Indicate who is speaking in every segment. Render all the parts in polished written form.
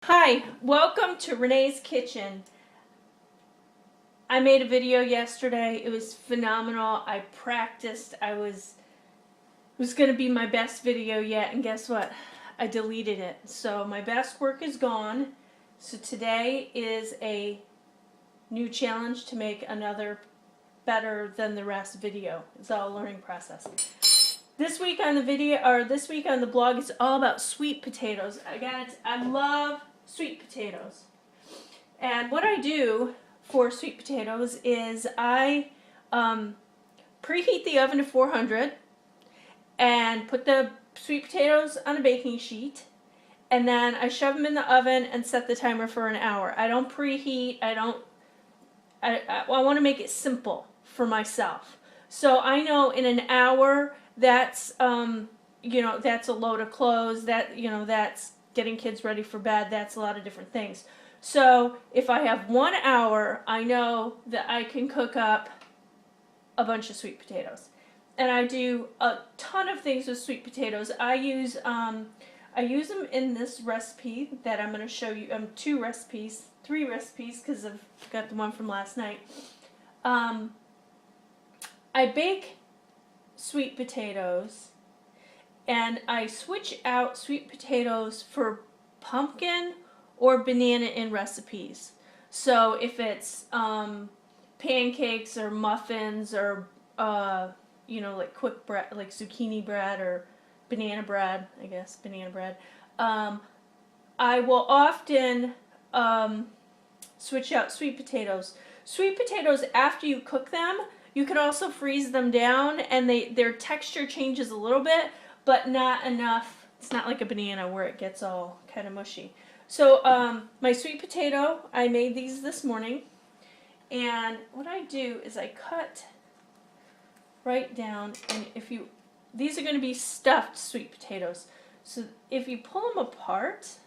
Speaker 1: Hi, welcome to Renee's Kitchen. I made a video yesterday. It was phenomenal. I practiced. It was going to be my best video yet, and guess what? I deleted it. So my best work is gone. So today is a new challenge to make another better than the rest video. It's all a learning process. This week on the blog, it's all about sweet potatoes. I love sweet potatoes. And what I do for sweet potatoes is I preheat the oven to 400 and put the sweet potatoes on a baking sheet, and then I shove them in the oven and set the timer for an hour. I don't preheat. I want to make it simple for myself. So I know in an hour that's that's a load of clothes, that's getting kids ready for bed, that's a lot of different things. So if I have 1 hour, I know that I can cook up a bunch of sweet potatoes. And I do a ton of things with sweet potatoes. I use them in this recipe that I'm going to show you. 3 recipes, because I've got the one from last night. I bake sweet potatoes, and I switch out sweet potatoes for pumpkin or banana in recipes. So if it's pancakes or muffins or like quick bread, like zucchini bread or banana bread, I will often switch out sweet potatoes. Sweet potatoes, after you cook them, you could also freeze them down, and their texture changes a little bit, but not enough. It's not like a banana where it gets all kind of mushy. So my sweet potato, I made these this morning, and what I do is I cut right down, and these are going to be stuffed sweet potatoes. So if you pull them apart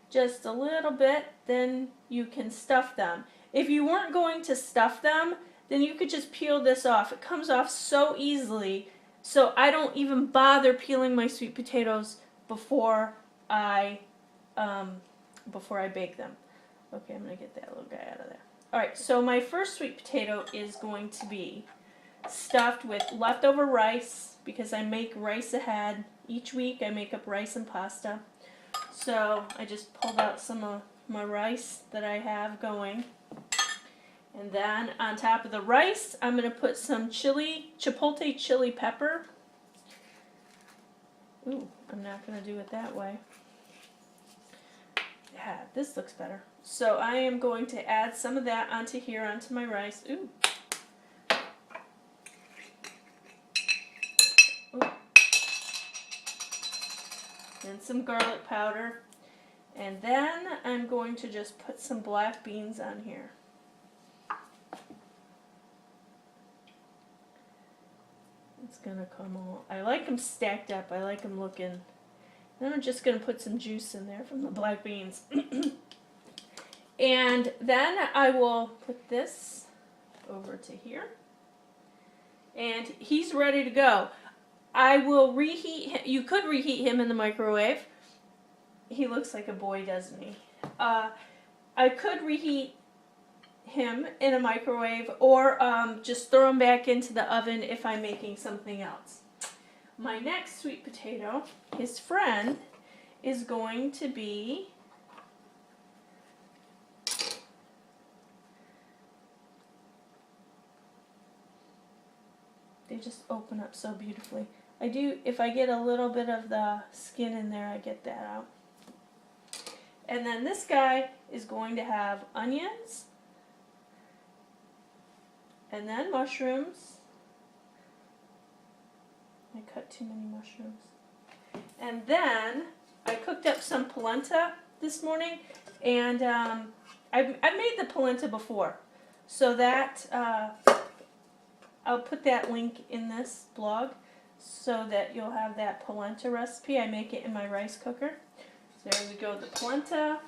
Speaker 1: just a little bit, then you can stuff them. If you weren't going to stuff them, then you could just peel this off. It comes off so easily, so I don't even bother peeling my sweet potatoes before I bake them. Okay, I'm going to get that little guy out of there. Alright, so my first sweet potato is going to be stuffed with leftover rice, because I make rice ahead. Each week I make up rice and pasta. So I just pulled out some of my rice that I have going. And then on top of the rice, I'm going to put some chipotle chili pepper. Ooh, I'm not going to do it that way. Yeah, this looks better. So I am going to add some of that onto my rice. Ooh. And some garlic powder. And then I'm going to just put some black beans on here. It's going to come all... I like them stacked up. I like them looking... Then I'm just going to put some juice in there from the black beans. And then I will put this over to here. And he's ready to go. I will reheat him. You could reheat him in the microwave. He looks like a boy, doesn't he? I could reheat him in a microwave, or just throw him back into the oven if I'm making something else. My next sweet potato, his friend, is going to be they just open up so beautifully. If I get a little bit of the skin in there, I get that out. And then this guy is going to have onions, and then mushrooms. I cut too many mushrooms. And then I cooked up some polenta this morning, and I've made the polenta before, so that I'll put that link in this blog so that you'll have that polenta recipe. I make it in my rice cooker. So there we go, the polenta.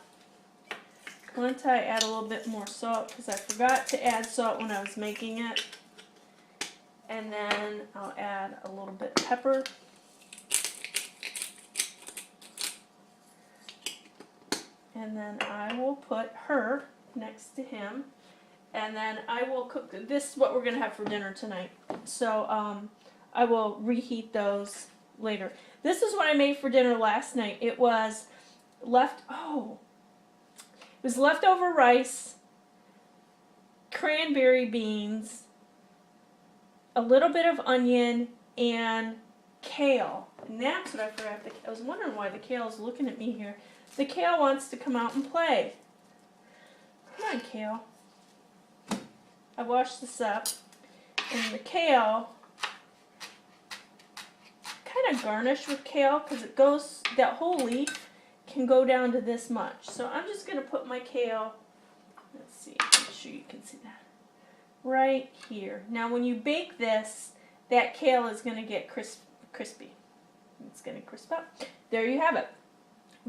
Speaker 1: I add a little bit more salt because I forgot to add salt when I was making it. And then I'll add a little bit of pepper. And then I will put her next to him. And then I will cook, this is what we're going to have for dinner tonight. So I will reheat those later. This is what I made for dinner last night. It was leftover rice, cranberry beans, a little bit of onion, and kale. And that's what I forgot. I was wondering why the kale's looking at me here. The kale wants to come out and play. Come on, kale. I washed this up, and the kale, kind of garnish with kale because it goes, that whole leaf can go down to this much. So I'm just going to put my kale, let's see, make sure you can see that, right here. Now when you bake this, that kale is going to get crispy. It's going to crisp up. There you have it.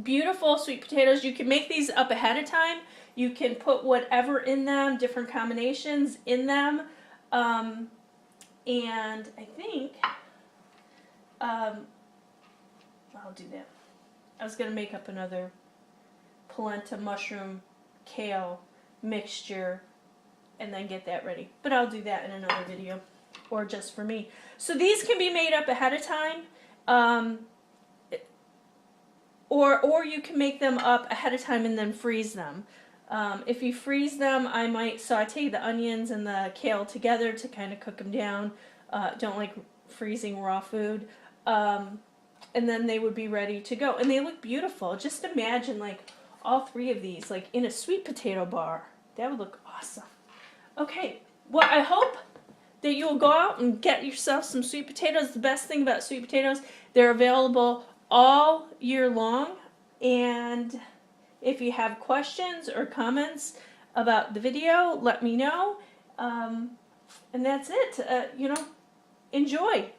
Speaker 1: Beautiful sweet potatoes. You can make these up ahead of time. You can put whatever in them, different combinations in them. And I think I'll do that. I was going to make up another polenta, mushroom, kale mixture and then get that ready. But I'll do that in another video or just for me. So these can be made up ahead of time. Or you can make them up ahead of time and then freeze them. If you freeze them, I might saute the onions and the kale together to kind of cook them down. Don't like freezing raw food. And then they would be ready to go. And they look beautiful. Just imagine like all three of these like in a sweet potato bar. That would look awesome. Okay, well I hope that you will go out and get yourself some sweet potatoes. The best thing about sweet potatoes, they're available all year long. And if you have questions or comments about the video, let me know. And that's it. Enjoy.